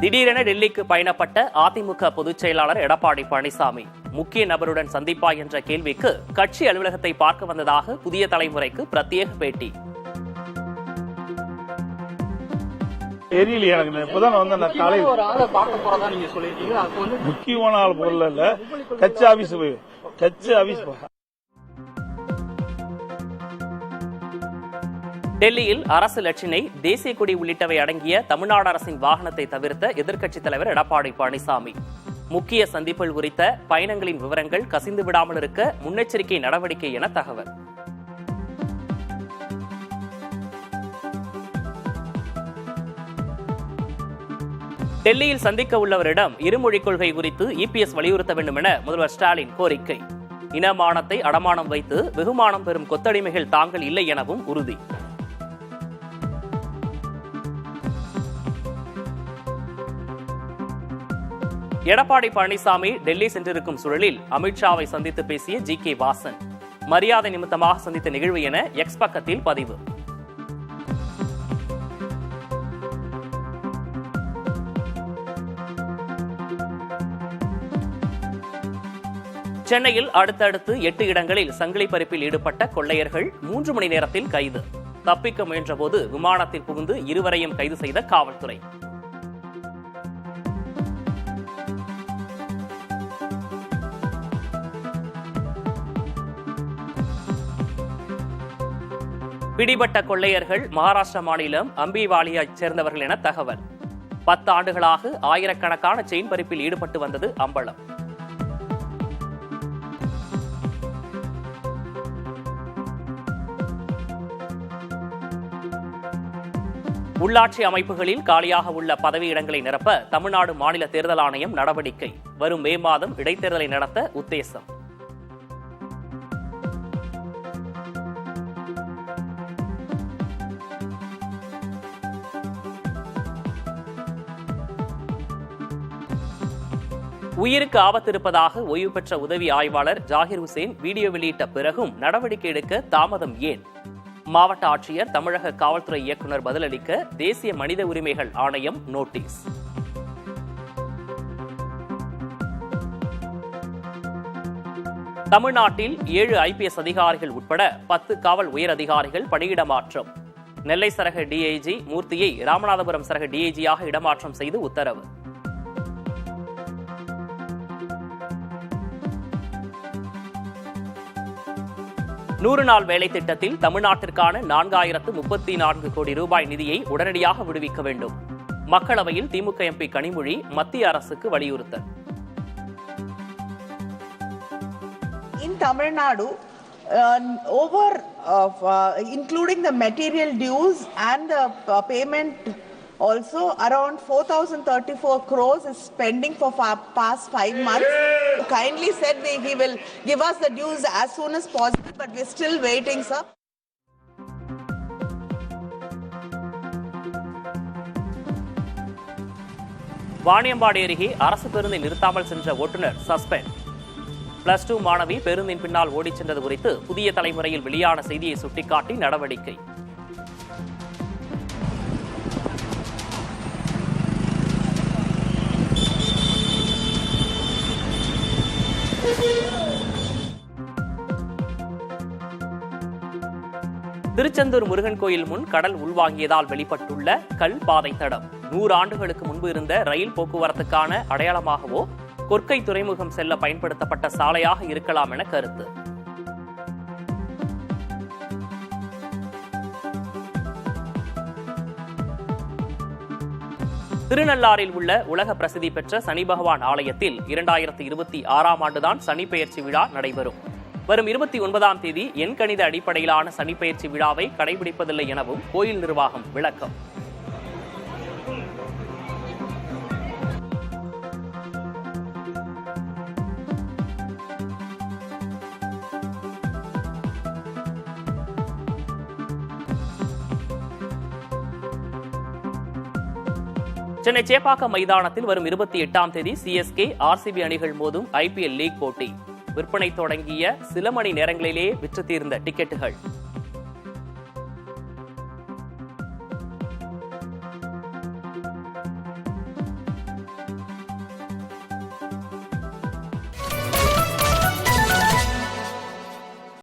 திடீரென டெல்லிக்கு பயணப்பட்ட அதிமுக பொதுச் செயலாளர் எடப்பாடி பழனிசாமி முக்கிய நபருடன் சந்திப்பா என்ற கேள்விக்கு கட்சி அலுவலகத்தை பார்க்க வந்ததாக புதிய தலைமுறைக்கு பிரத்யேக பேட்டி. முக்கியமான ஆள் பொருள் இல்ல, கட்சி ஆபீஸ் டெல்லியில் அரசு லட்சினை, தேசிய கொடி உள்ளிட்டவை அடங்கிய தமிழ்நாடு அரசின் வாகனத்தை தவிர்த்த எதிர்க்கட்சித் தலைவர் எடப்பாடி பழனிசாமி முக்கிய சந்திப்புகள் குறித்த பயணங்களின் விவரங்கள் கசிந்து விடாமல் இருக்க முன்னெச்சரிக்கை நடவடிக்கை என தகவல். டெல்லியில் சந்திக்க உள்ளவரிடம் இருமொழிக் கொள்கை குறித்து இபிஎஸ் வலியுறுத்த வேண்டும் என முதல்வர் ஸ்டாலின் கோரிக்கை. இனமானத்தை அடமானம் வைத்து வெகுமானம் பெறும் கொத்தடிமைகள் தாங்கள் இல்லை எனவும் உறுதி. எடப்பாடி பழனிசாமி டெல்லி சென்றிருக்கும் சூழலில் அமித்ஷாவை சந்தித்து பேசிய ஜி.கே. வாசன் மரியாதை நிமித்தமாக சந்தித்த நிகழ்வு என எக்ஸ் பக்கத்தில் பதிவு. சென்னையில் அடுத்தடுத்து 8 இடங்களில் சங்கிலி பறிப்பில் ஈடுபட்ட கொள்ளையர்கள் 3 மணி நேரத்தில் கைது. தப்பிக்க முயன்றபோது விமானத்தில் புகுந்து இருவரையும் கைது செய்த காவல்துறை. பிடிபட்ட கொள்ளையர்கள் மகாராஷ்டிரா மாநிலம் அம்பிவாலியைச் சேர்ந்தவர்கள் என தகவல். 10 ஆண்டுகளாக ஆயிரக்கணக்கான செயின் பறிப்பில் ஈடுபட்டு வந்தது அம்பலம். உள்ளாட்சி அமைப்புகளில் காலியாக உள்ள பதவியிடங்களை நிரப்ப தமிழ்நாடு மாநில தேர்தல் ஆணையம் நடவடிக்கை. வரும் மே மாதம் இடைத்தேர்தலை நடத்த உத்தேசம். உயிருக்கு ஆபத்து இருப்பதாக ஓய்வு பெற்ற உதவி ஆய்வாளர் ஜாகிர் ஹுசேன் வீடியோ வெளியிட்ட பிறகும் நடவடிக்கை எடுக்க தாமதம் ஏன்? மாவட்ட ஆட்சியர் தமிழக காவல்துறை இயக்குநர் பதிலளிக்க தேசிய மனித உரிமைகள் ஆணையம் நோட்டீஸ். தமிழ்நாட்டில் 7 ஐபிஎஸ் அதிகாரிகள் உட்பட 10 காவல் உயர் அதிகாரிகள் பணியிட மாற்றம். நெல்லை சரக டிஐஜி மூர்த்தியை ராமநாதபுரம் சரக டிஐஜியாக இடமாற்றம் செய்து உத்தரவு. நூறு நாள் வேலை திட்டத்தில் தமிழ்நாட்டிற்கான 4034 கோடி ரூபாய் நிதியை உடனடியாக விடுவிக்க வேண்டும். மக்களவையில் திமுக எம்பி கனிமொழி மத்திய அரசுக்கு வலியுறுத்தல். In Tamil Nadu, including the material dues and the payment, also around 4,034 crores is spending for past 5 months. Kindly said he will give us the dues as soon as possible, but we're still waiting, sir. Vaniyambadi அருகே அரசு பேருந்தை நிறுத்தாமல் சென்ற ஓட்டுநர் suspend. +2 மாணவி பேருந்தின் பின்னால் ஓடிச் சென்றது குறித்து புதிய தலைமுறையில் வெளியான செய்தியை சுட்டிக்காட்டி நடவடிக்கை. திருச்செந்தூர் முருகன் கோயில் முன் கடல் உள்வாங்கியதால் வெளிப்பட்டுள்ள கல் பாதை தடம் 100 ஆண்டுகளுக்கு முன்பு இருந்த ரயில் போக்குவரத்துக்கான அடையாளமாகவோ கொற்கை துறைமுகம் செல்ல பயன்படுத்தப்பட்ட சாலையாக இருக்கலாம் என கருத்து. திருநள்ளாறில் உள்ள உலக பிரசித்தி பெற்ற சனி பகவான் ஆலயத்தில் 2026ஆம் ஆண்டுதான் சனி பெயர்ச்சி விழா நடைபெறும். வரும் 29ஆம் தேதி எண்கணித அடிப்படையிலான சனி பெயர்ச்சி விழாவை கடைபிடிப்பதில்லை எனவும் கோயில் நிர்வாகம் விளக்கம். சென்னை சேப்பாக்கம் மைதானத்தில் வரும் 28ஆம் தேதி சிஎஸ்கே ஆர்சிபி அணிகள் மோதும் ஐபிஎல் லீக் போட்டி. விற்பனை தொடங்கிய சில மணி நேரங்களிலேயே விற்று தீர்ந்த டிக்கெட்டுகள்.